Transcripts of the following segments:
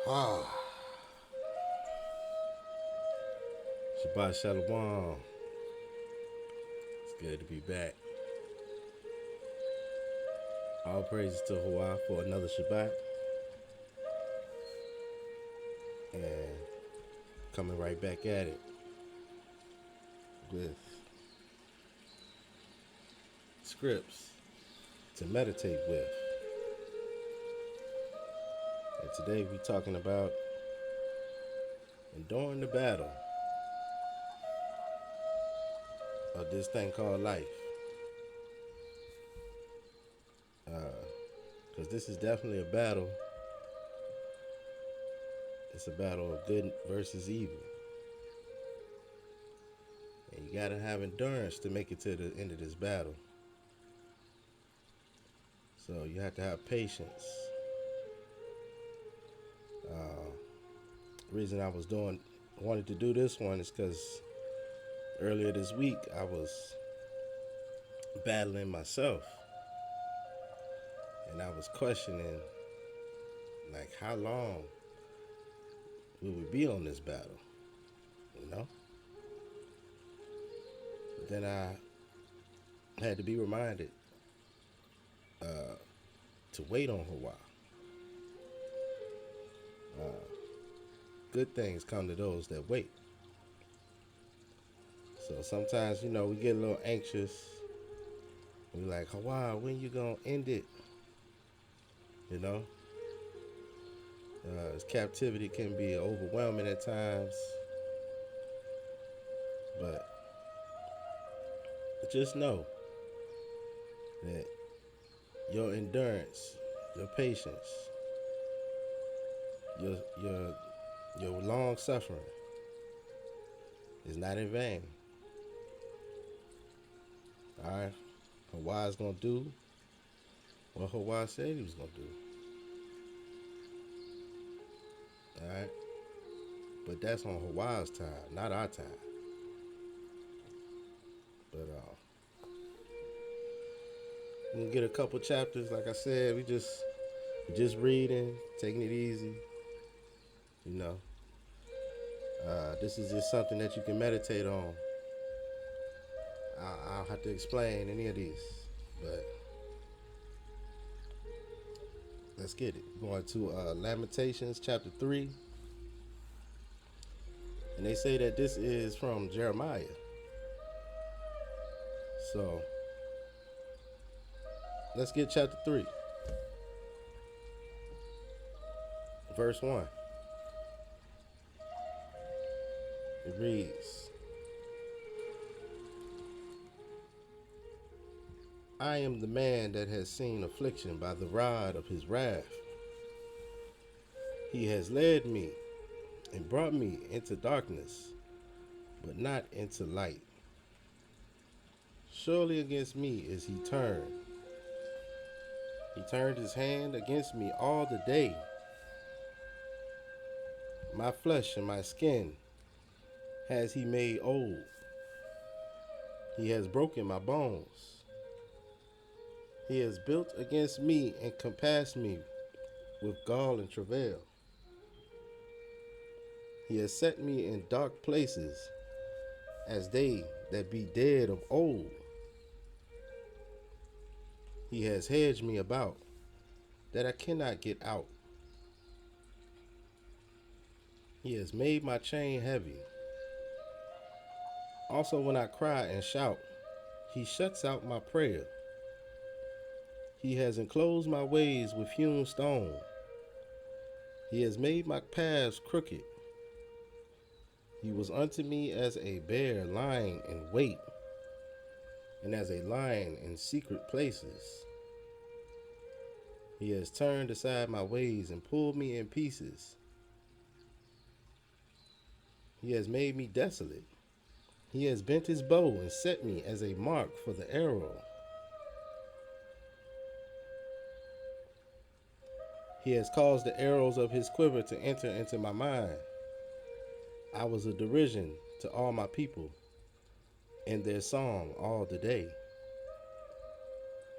Ah, Shabbat Shalom. It's good to be back. All praises to Hawaii for another Shabbat and coming right back at it with scripts to meditate with. And today we're talking about enduring the battle of this thing called life. Because this is definitely a battle. It's a battle of good versus evil. And you gotta have endurance to make it to the end of this battle. So you have to have patience. The reason I wanted to do this one is because earlier this week I was battling myself, and I was questioning, like, how long will we be on this battle, you know? But then I had to be reminded to wait on Hawaii. Good things come to those that wait. So sometimes, we get a little anxious. We're like, Hawaii, when you gonna end it? You know? Captivity can be overwhelming at times, but just know that your endurance, your patience, your your your long suffering is not in vain. All right, Hawaii's gonna do what Hawaii said he was gonna do. All right, but that's on Hawaii's time, not our time. But we can get a couple chapters. Like I said, we just reading, taking it easy. You know, this is just something that you can meditate on. I don't have to explain any of these, but let's get it. Going to Lamentations chapter 3, and they say that this is from Jeremiah. So let's get chapter 3, verse 1. It reads, I am the man that has seen affliction by the rod of his wrath. He has led me and brought me into darkness, but not into light. Surely against me is he turned. He turned his hand against me all the day. My flesh and my skin has he made old. He has broken my bones. He has built against me and compassed me with gall and travail. He has set me in dark places as they that be dead of old. He has hedged me about that I cannot get out. He has made my chain heavy. Also, when I cry and shout, he shuts out my prayer. He has enclosed my ways with hewn stone. He has made my paths crooked. He was unto me as a bear lying in wait, and as a lion in secret places. He has turned aside my ways and pulled me in pieces. He has made me desolate. He has bent his bow and set me as a mark for the arrow. He has caused the arrows of his quiver to enter into my mind. I was a derision to all my people, and their song all the day.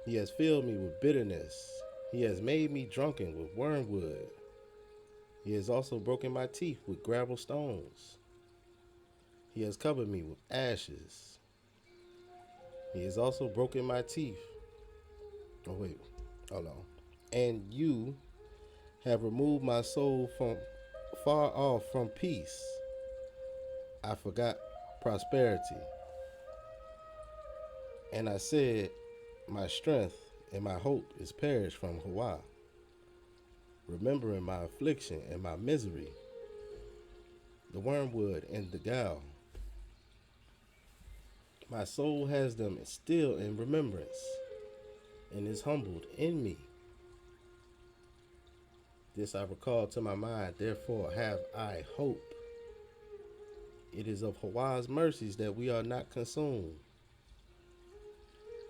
He has filled me with bitterness. He has made me drunken with wormwood. He has also broken my teeth with gravel stones. He has covered me with ashes. He has also broken my teeth. Oh, wait. Hold on. And you have removed my soul from far off from peace. I forgot prosperity. And I said, my strength and my hope is perished from Hawa, remembering my affliction and my misery, the wormwood and the gall. My soul has them still in remembrance and is humbled in me. This I recall to my mind, therefore have I hope. It is of Hawa's mercies that we are not consumed,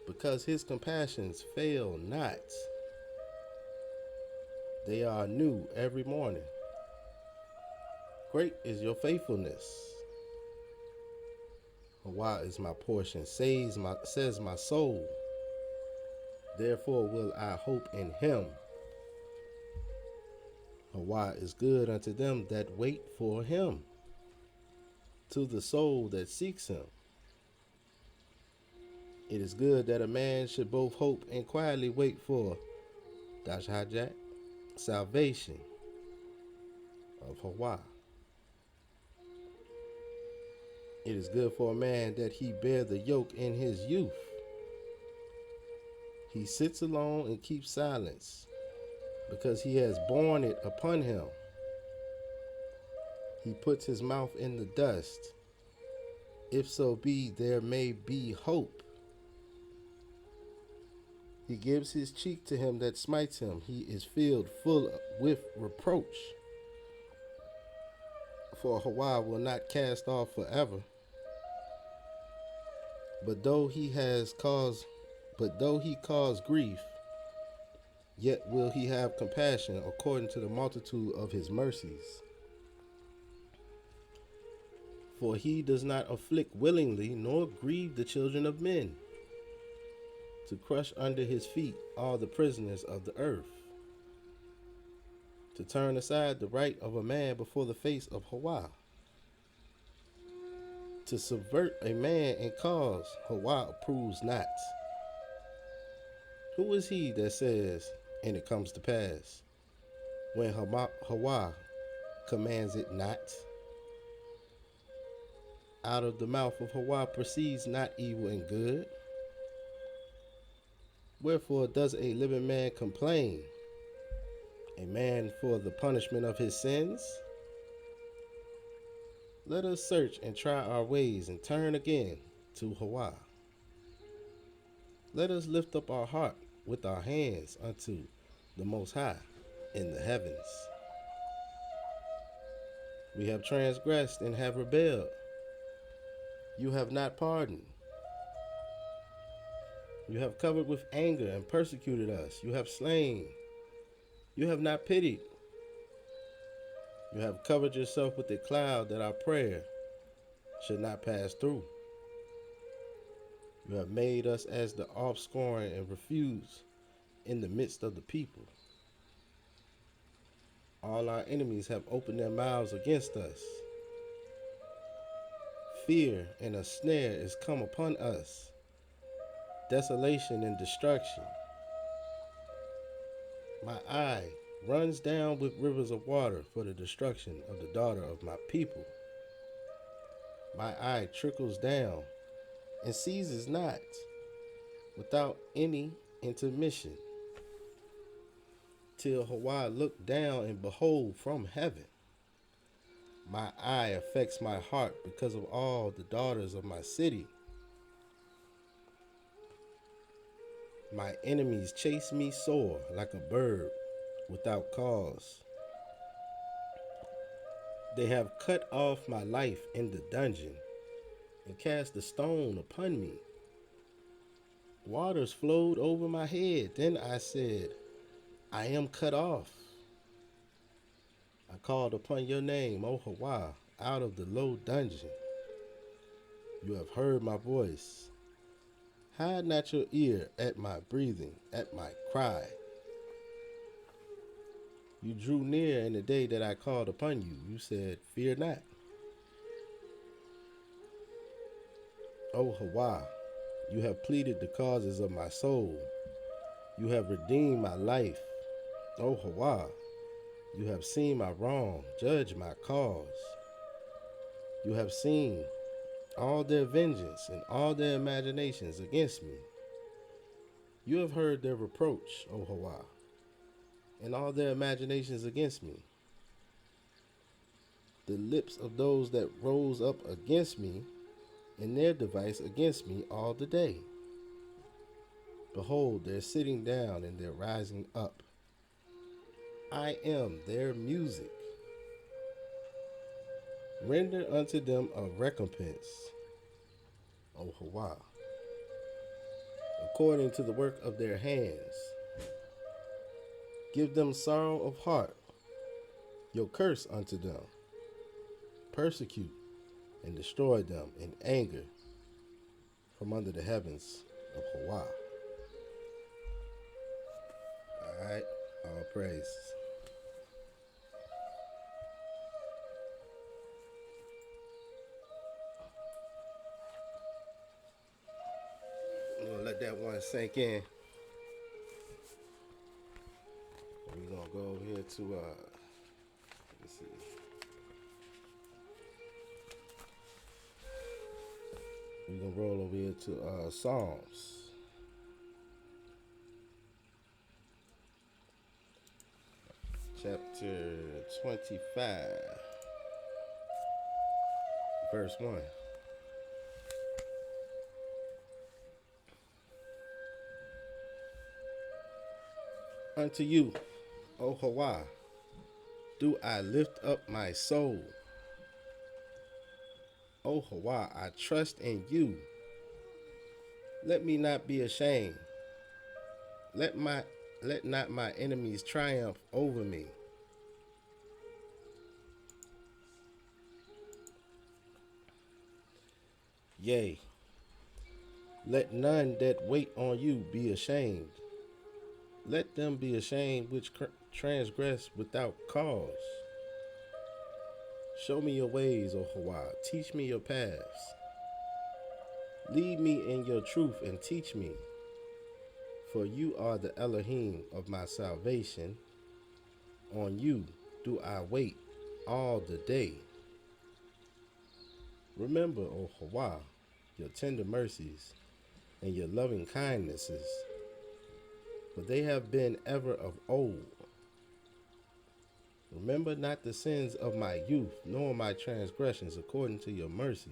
because his compassions fail not. They are new every morning. Great is your faithfulness. Hawa is my portion, says my soul. Therefore will I hope in him. Hawa is good unto them that wait for him, to the soul that seeks him. It is good that a man should both hope and quietly wait for Dashhajat, salvation of Hawa. It is good for a man that he bear the yoke in his youth. He sits alone and keeps silence, because he has borne it upon him. He puts his mouth in the dust, if so be there may be hope. He gives his cheek to him that smites him. He is filled full with reproach. For Hawa will not cast off forever. But though he cause grief, yet will he have compassion according to the multitude of his mercies. For he does not afflict willingly, nor grieve the children of men, to crush under his feet all the prisoners of the earth, to turn aside the right of a man before the face of Hawa, to subvert a man in cause Hawa approves not. Who is he that says, and it comes to pass, when Hawa commands it not? Out of the mouth of Hawa proceeds not evil and good. Wherefore does a living man complain, a man for the punishment of his sins? Let us search and try our ways and turn again to Hawa. Let us lift up our heart with our hands unto the Most High in the heavens. We have transgressed and have rebelled. You have not pardoned. You have covered with anger and persecuted us. You have slain. You have not pitied. You have covered yourself with a cloud that our prayer should not pass through. You have made us as the offscouring and refuse in the midst of the people. All our enemies have opened their mouths against us. Fear and a snare is come upon us, desolation and destruction. My eye runs down with rivers of water for the destruction of the daughter of my people. My eye trickles down and ceases not, without any intermission, till Hawa look down and behold from heaven. My eye affects my heart because of all the daughters of my city. My enemies chase me sore like a bird without cause. They have cut off my life in the dungeon and cast a stone upon me. Waters flowed over my head. Then I said, I am cut off. I called upon your name, O Hawa, out of the low dungeon. You have heard my voice. Hide not your ear at my breathing, at my cry. You drew near in the day that I called upon you. You said, "Fear not." O Hawa, you have pleaded the causes of my soul. You have redeemed my life. O Hawa, you have seen my wrong, judged my cause. You have seen all their vengeance and all their imaginations against me. You have heard their reproach, O Hawa, and all their imaginations against me. The lips of those that rose up against me, and their device against me all the day. Behold, their sitting down and their rising up. I am their music. Render unto them a recompense, O Hawa, according to the work of their hands. Give them sorrow of heart, your curse unto them. Persecute and destroy them in anger from under the heavens of Hawa. All right, all praise. I'm gonna let that one sink in. We're gonna go over here to let's see. We're gonna roll over here to Psalms. Chapter 25, verse 1. Unto you, O Hawa, do I lift up my soul. O Hawa, I trust in you. Let me not be ashamed. Let not my enemies triumph over me. Yea, let none that wait on you be ashamed. Let them be ashamed which transgress without cause. Show me your ways, O Hawa. Teach me your paths. Lead me in your truth and teach me. For you are the Elohim of my salvation. On you do I wait all the day. Remember, O Hawa, your tender mercies and your loving kindnesses, for they have been ever of old. Remember not the sins of my youth, nor my transgressions according to your mercy.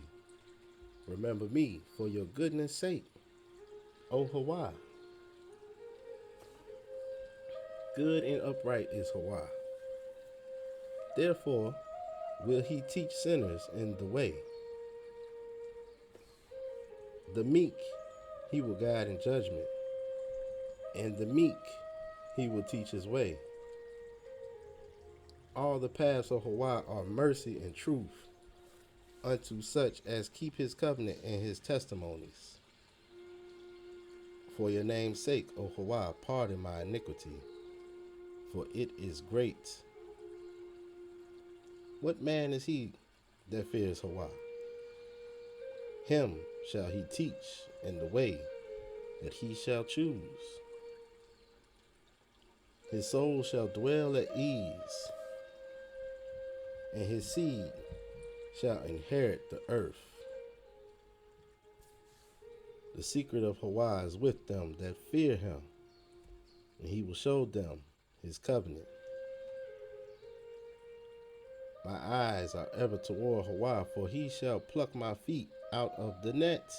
Remember me for your goodness' sake, O Hawa. Good and upright is Hawa. Therefore will he teach sinners in the way. The meek he will guide in judgment, and the meek he will teach his way. All the paths of Hawa are mercy and truth unto such as keep his covenant and his testimonies. For your name's sake, O Hawa, pardon my iniquity, for it is great. What man is he that fears Hawa? Him shall he teach in the way that he shall choose. His soul shall dwell at ease, and his seed shall inherit the earth. The secret of Hawa is with them that fear him, and he will show them his covenant. My eyes are ever toward Hawa, for he shall pluck my feet out of the net.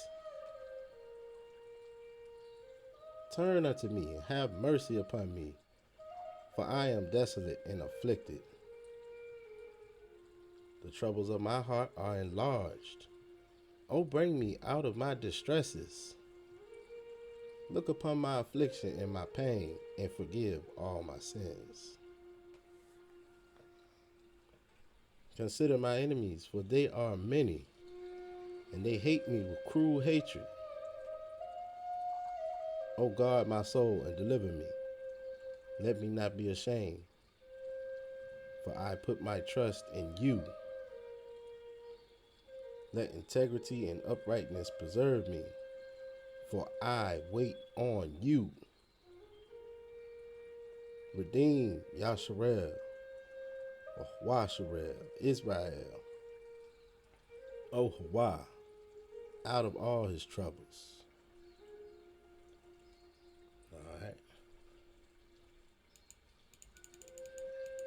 Turn unto me and have mercy upon me, for I am desolate and afflicted. The troubles of my heart are enlarged. O bring me out of my distresses. Look upon my affliction and my pain, and forgive all my sins. Consider my enemies, for they are many, and they hate me with cruel hatred. O guard my soul and deliver me. Let me not be ashamed, for I put my trust in you. Let integrity and uprightness preserve me, for I wait on you. Redeem Yasharel, or Washarel, Israel, O Hawa, out of all his troubles. All right.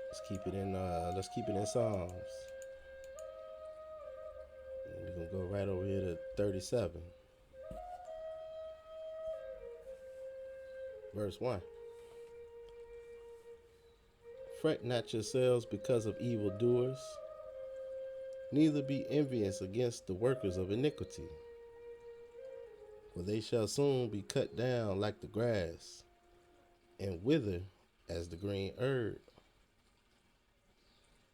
Let's keep it in Psalms. We're gonna go right over here to 37, verse 1. Fret not yourselves because of evildoers, neither be envious against the workers of iniquity, for they shall soon be cut down like the grass, and wither as the green herb.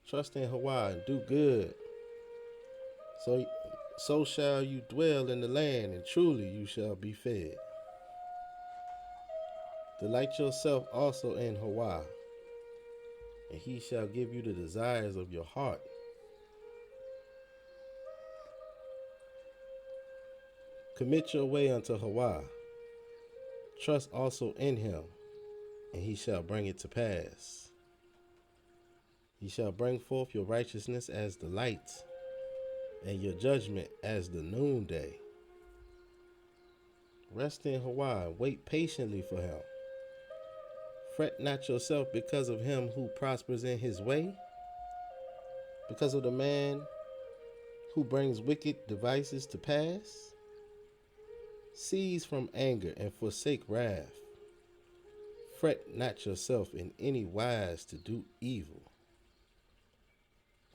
Trust in Hawa and do good, so shall you dwell in the land, and truly you shall be fed. Delight yourself also in Hawa, and he shall give you the desires of your heart. Commit your way unto Hawa. Trust also in him, and he shall bring it to pass. He shall bring forth your righteousness as the light, and your judgment as the noonday. Rest in Hawa and wait patiently for him. Fret not yourself because of him who prospers in his way, because of the man who brings wicked devices to pass. Cease from anger and forsake wrath. Fret not yourself in any wise to do evil,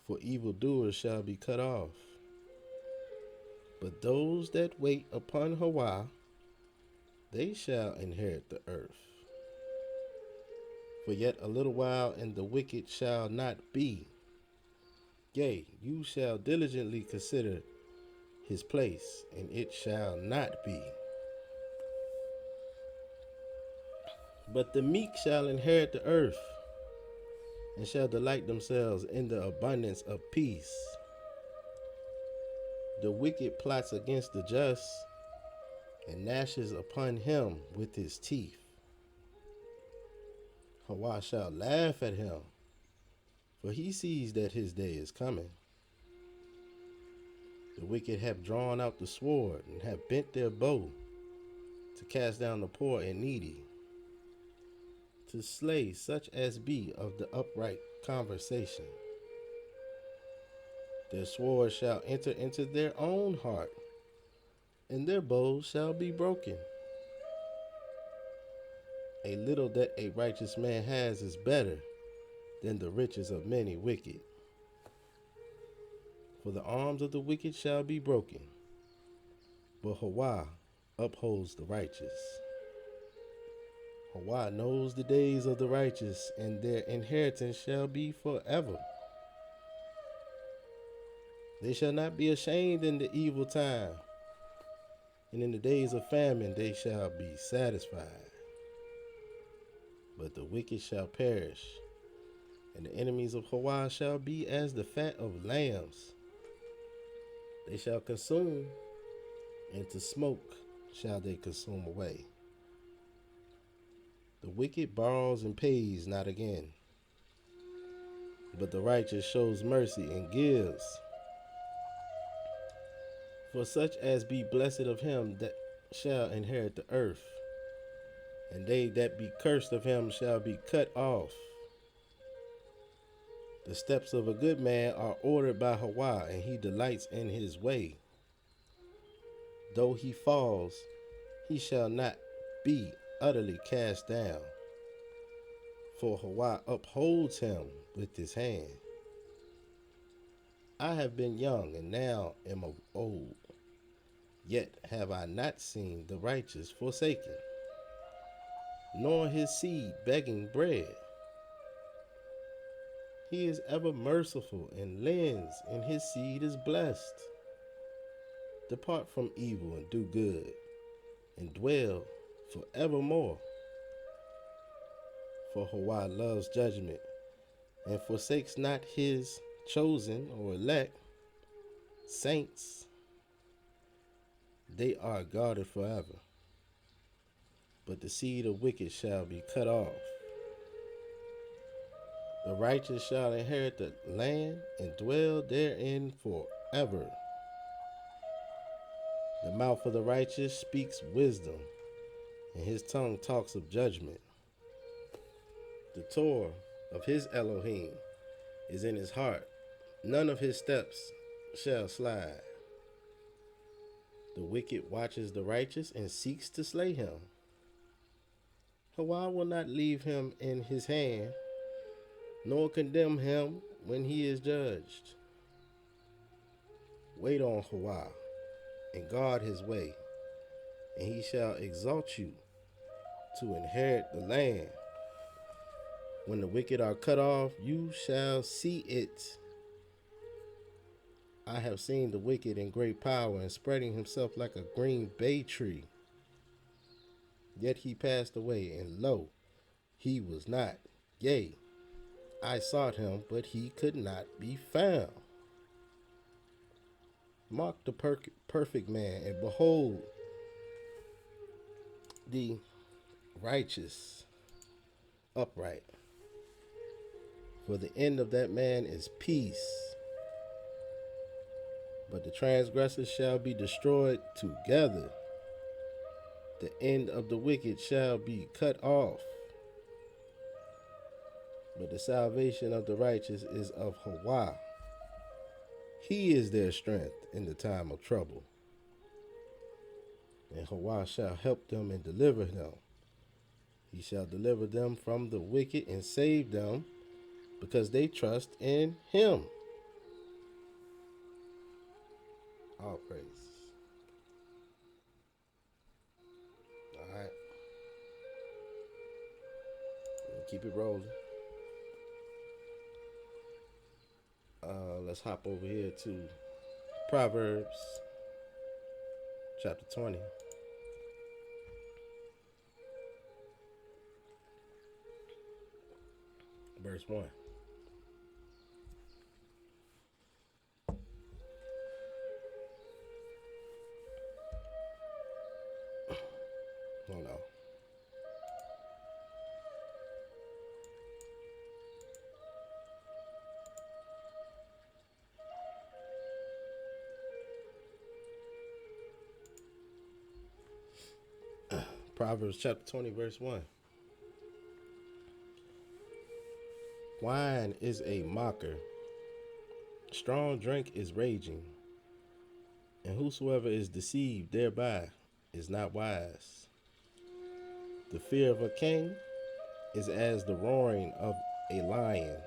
for evildoers shall be cut off. But those that wait upon Hawa, they shall inherit the earth. For yet a little while, and the wicked shall not be. Yea, you shall diligently consider his place, and it shall not be. But the meek shall inherit the earth, and shall delight themselves in the abundance of peace. The wicked plots against the just, and gnashes upon him with his teeth. Hawa shall laugh at him, for he sees that his day is coming. The wicked have drawn out the sword, and have bent their bow, to cast down the poor and needy, to slay such as be of the upright conversation. Their sword shall enter into their own heart, and their bows shall be broken. A little that a righteous man has is better than the riches of many wicked. For the arms of the wicked shall be broken, but Hawa upholds the righteous. Hawa knows the days of the righteous, and their inheritance shall be forever. They shall not be ashamed in the evil time, and in the days of famine they shall be satisfied. But the wicked shall perish, and the enemies of Hawa shall be as the fat of lambs. They shall consume, and to smoke shall they consume away. The wicked borrows and pays not again, but the righteous shows mercy and gives. For such as be blessed of him that shall inherit the earth, and they that be cursed of him shall be cut off. The steps of a good man are ordered by Hawa, and he delights in his way. Though he falls, he shall not be utterly cast down, for Hawa upholds him with his hand. I have been young, and now am old, yet have I not seen the righteous forsaken, nor his seed begging bread. He is ever merciful and lends, and his seed is blessed. Depart from evil and do good, and dwell forevermore. For Hawa loves judgment, and forsakes not his chosen or elect saints. They are guarded forever, but the seed of wicked shall be cut off. The righteous shall inherit the land and dwell therein forever. The mouth of the righteous speaks wisdom, and his tongue talks of judgment. The Torah of his Elohim is in his heart. None of his steps shall slide. The wicked watches the righteous and seeks to slay him. Hawah will not leave him in his hand, nor condemn him when he is judged. Wait on Hawah and guard his way, and he shall exalt you to inherit the land. When the wicked are cut off, you shall see it. I have seen the wicked in great power and spreading himself like a green bay tree. Yet he passed away, and lo, he was not. Yea, I sought him, but he could not be found. Mark the perfect man, and behold the righteous, upright. For the end of that man is peace. But the transgressors shall be destroyed together. The end of the wicked shall be cut off. But the salvation of the righteous is of Hawah. He is their strength in the time of trouble. And Hawah shall help them and deliver them. He shall deliver them from the wicked and save them, because they trust in him. All praise. All right. Keep it rolling. Let's hop over here to Proverbs chapter 20. Verse 1. Hold on. Proverbs chapter 20, verse 1. Wine is a mocker, strong drink is raging, and whosoever is deceived thereby is not wise. The fear of a king is as the roaring of a lion.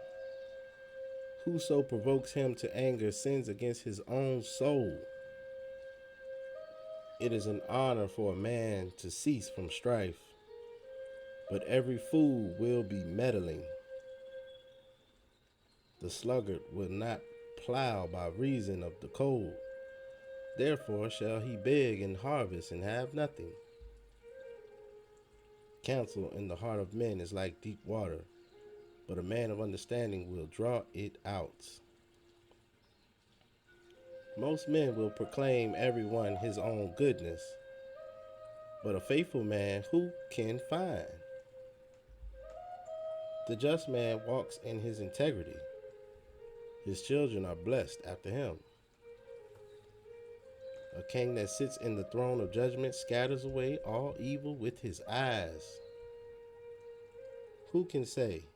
Whoso provokes him to anger sins against his own soul. It is an honor for a man to cease from strife, but every fool will be meddling. The sluggard will not plow by reason of the cold. Therefore shall he beg and harvest and have nothing. Counsel in the heart of men is like deep water, but a man of understanding will draw it out. Most men will proclaim everyone his own goodness, but a faithful man who can find? The just man walks in his integrity. His children are blessed after him. A king that sits in the throne of judgment scatters away all evil with his eyes. Who can say,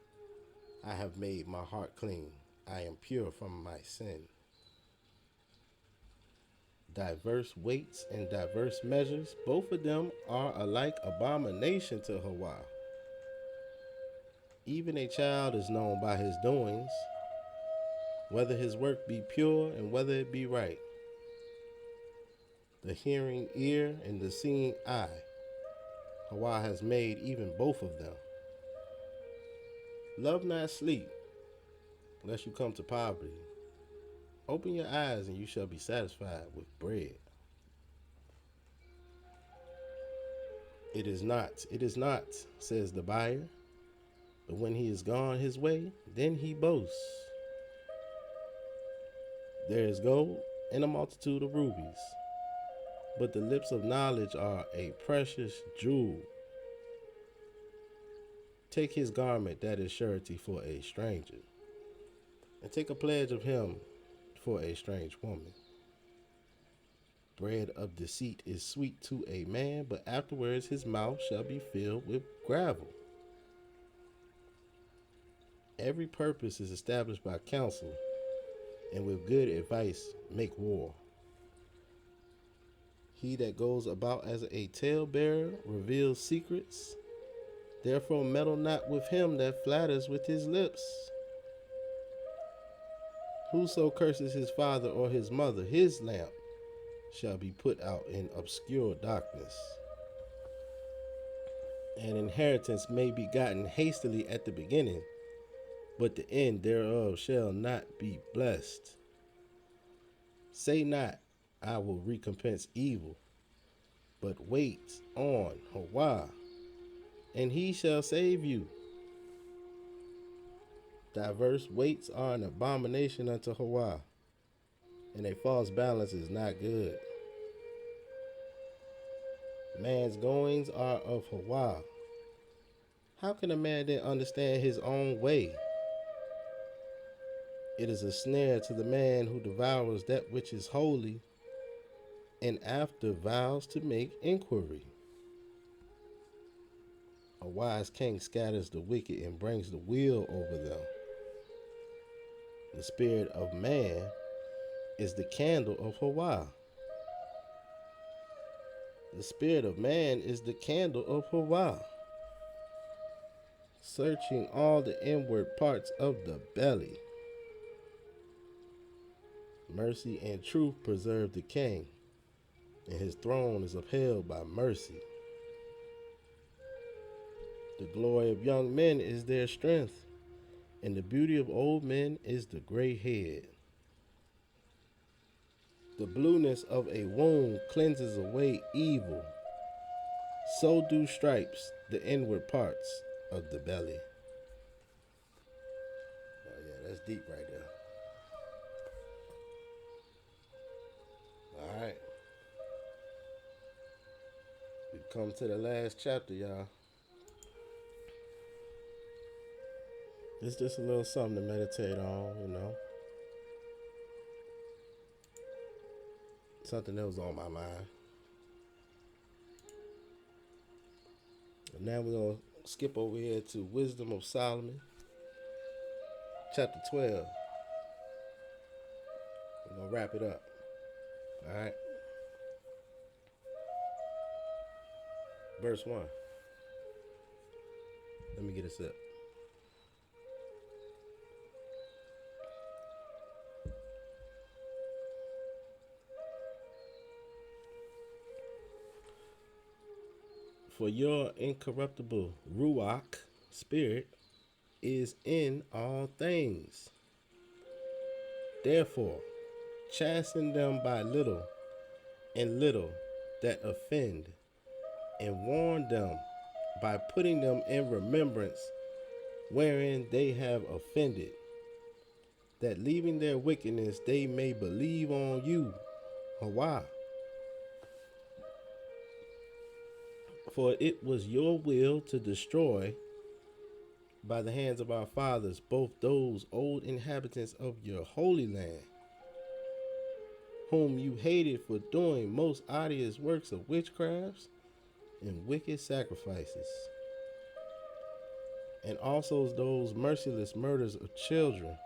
I have made my heart clean, I am pure from my sin? Diverse weights and diverse measures, both of them are alike abomination to Hawah. Even a child is known by his doings, whether his work be pure and whether it be right. The hearing ear and the seeing eye, Hawah has made even both of them. Love not sleep, lest you come to poverty. Open your eyes and you shall be satisfied with bread. It is not, says the buyer, But when he is gone his way, then he boasts. There is gold and a multitude of rubies, but the lips of knowledge are a precious jewel. Take his garment that is surety for a stranger, and take a pledge of him for a strange woman. Bread of deceit is sweet to a man, but afterwards his mouth shall be filled with gravel. Every purpose is established by counsel, and with good advice make war. He that goes about as a talebearer reveals secrets. Therefore meddle not with him that flatters with his lips. Whoso curses his father or his mother, his lamp shall be put out in obscure darkness. An inheritance may be gotten hastily at the beginning, but the end thereof shall not be blessed. Say not, I will recompense evil, but wait on Yahweh, and he shall save you. Diverse weights are an abomination unto Yahweh, and a false balance is not good. Man's goings are of Yahweh. How can a man then understand his own way? It is a snare to the man who devours that which is holy, and after vows to make inquiry. A wise king scatters the wicked and brings the wheel over them. The spirit of man is the candle of Yahweh. The spirit of man is the candle of Yahweh, searching all the inward parts of the belly. Mercy and truth preserve the king, and his throne is upheld by mercy. The glory of young men is their strength, and the beauty of old men is the gray head. The blueness of a wound cleanses away evil. So do stripes the inward parts of the belly. Oh yeah, that's deep right there. All right. We've come to the last chapter, y'all. It's just a little something to meditate on, you know. Something that was on my mind. And now we're going to skip over here to Wisdom of Solomon, chapter 12. We're going to wrap it up. All right. Verse 1. Let me get a sip. For your incorruptible Ruach spirit is in all things. Therefore, chasten them by little and little that offend, and warn them by putting them in remembrance wherein they have offended, that leaving their wickedness they may believe on you, Yahweh. For it was your will to destroy by the hands of our fathers both those old inhabitants of your holy land, whom you hated for doing most odious works of witchcrafts and wicked sacrifices, and also those merciless murders of children,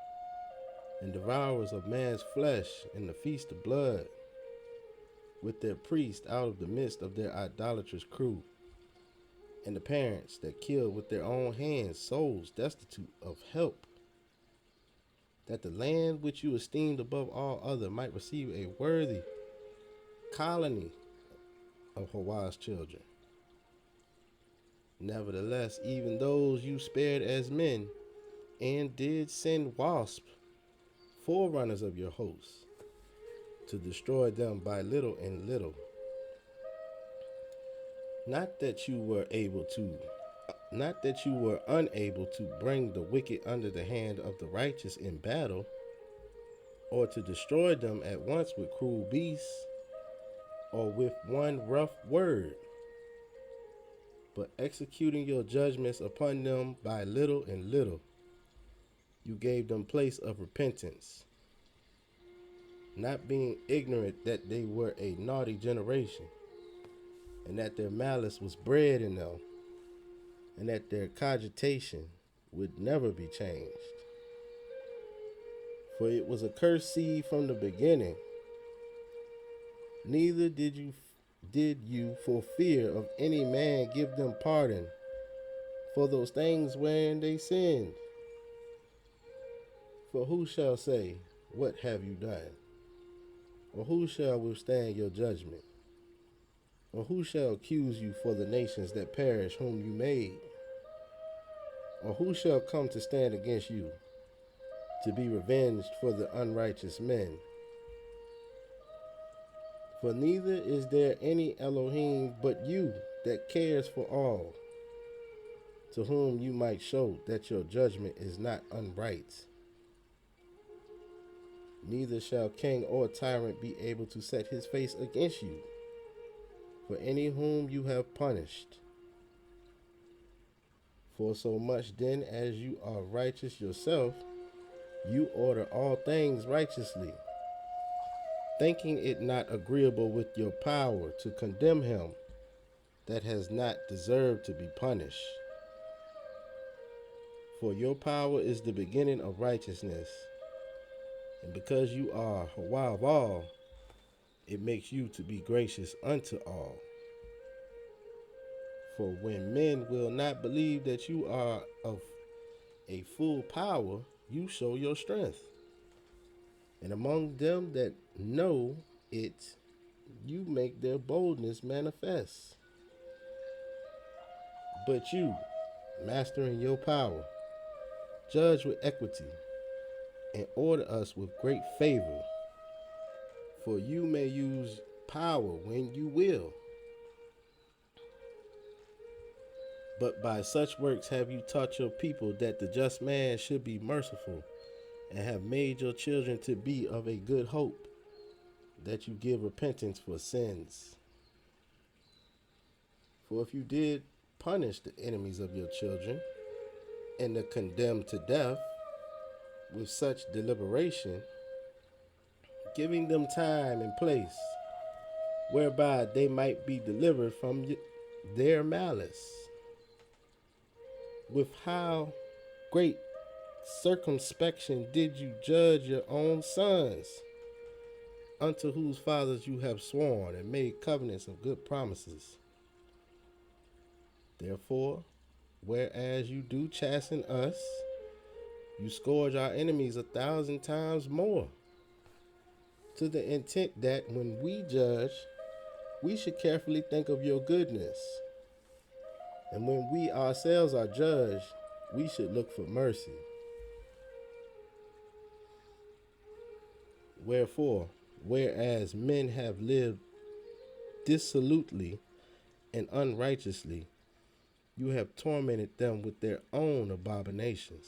and devourers of man's flesh in the feast of blood, with their priests out of the midst of their idolatrous crew, and the parents that killed with their own hands souls destitute of help, that the land which you esteemed above all other might receive a worthy colony of Yahweh's children. Nevertheless, even those you spared as men, and did send wasps, forerunners of your hosts, to destroy them by little and little. Not that you were able to Not that you were unable to bring the wicked under the hand of the righteous in battle, or to destroy them at once with cruel beasts, or with one rough word, but executing your judgments upon them by little and little, you gave them place of repentance, not being ignorant that they were a naughty generation, and that their malice was bred in them, and that their cogitation would never be changed. For it was a cursed seed from the beginning, neither did you for fear of any man give them pardon for those things wherein they sinned. For who shall say, what have you done? Or who shall withstand your judgment? Or who shall accuse you for the nations that perish whom you made? Or who shall come to stand against you, to be revenged for the unrighteous men? For neither is there any Elohim but you that cares for all, to whom you might show that your judgment is not unright. Neither shall king or tyrant be able to set his face against you, for any whom you have punished. For so much then as you are righteous yourself, you order all things righteously, thinking it not agreeable with your power to condemn him that has not deserved to be punished. For your power is the beginning of righteousness, and because you are Hawah of all, it makes you to be gracious unto all. For when men will not believe that you are of a full power, you show your strength. And among them that know it, you make their boldness manifest. But you, mastering your power, judge with equity, and order us with great favor. For you may use power when you will. But by such works have you taught your people that the just man should be merciful, and have made your children to be of a good hope, that you give repentance for sins. For if you did punish the enemies of your children, and the condemned to death, with such deliberation, giving them time and place, whereby they might be delivered from their malice, with how great circumspection did you judge your own sons, unto whose fathers you have sworn and made covenants of good promises. Therefore, whereas you do chasten us, you scourge our enemies 1,000 times more, to the intent that when we judge, we should carefully think of your goodness. And when we ourselves are judged, we should look for mercy. Wherefore, whereas men have lived dissolutely and unrighteously, you have tormented them with their own abominations.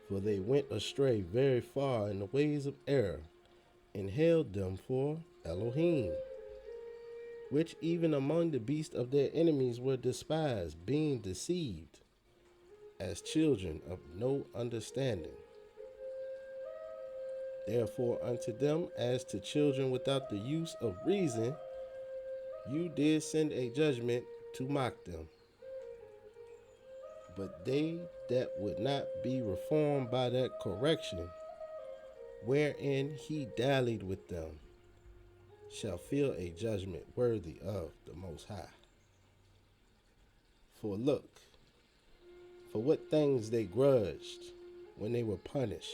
For they went astray very far in the ways of error, and held them for Elohim, which even among the beasts of their enemies were despised, being deceived, as children of no understanding. Therefore unto them, as to children without the use of reason, you did send a judgment to mock them. But they that would not be reformed by that correction, wherein he dallied with them, shall feel a judgment worthy of the Most High. For look, for what things they grudged when they were punished,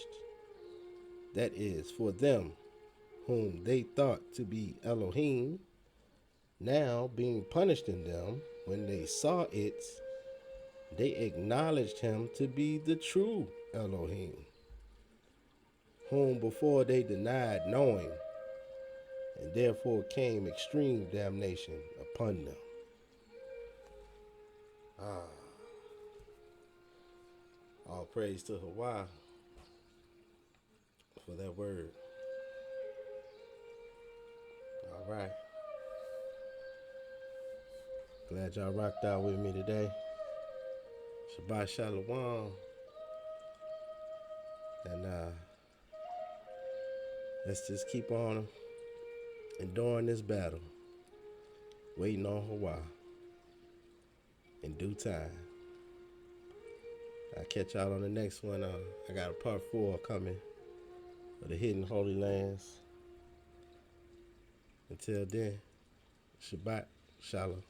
that is, for them whom they thought to be Elohim, now being punished in them, when they saw it, they acknowledged him to be the true Elohim, whom before they denied knowing, and therefore came extreme damnation upon them. Ah, all praise to Hawaii for that word. All right. Glad y'all rocked out with me today. Shabbat Shalom. And let's just keep on enduring this battle. Waiting on Hawaii. In due time. I'll catch y'all on the next one. I got a part 4 coming of the Hidden Holy Lands. Until then, Shabbat Shalom.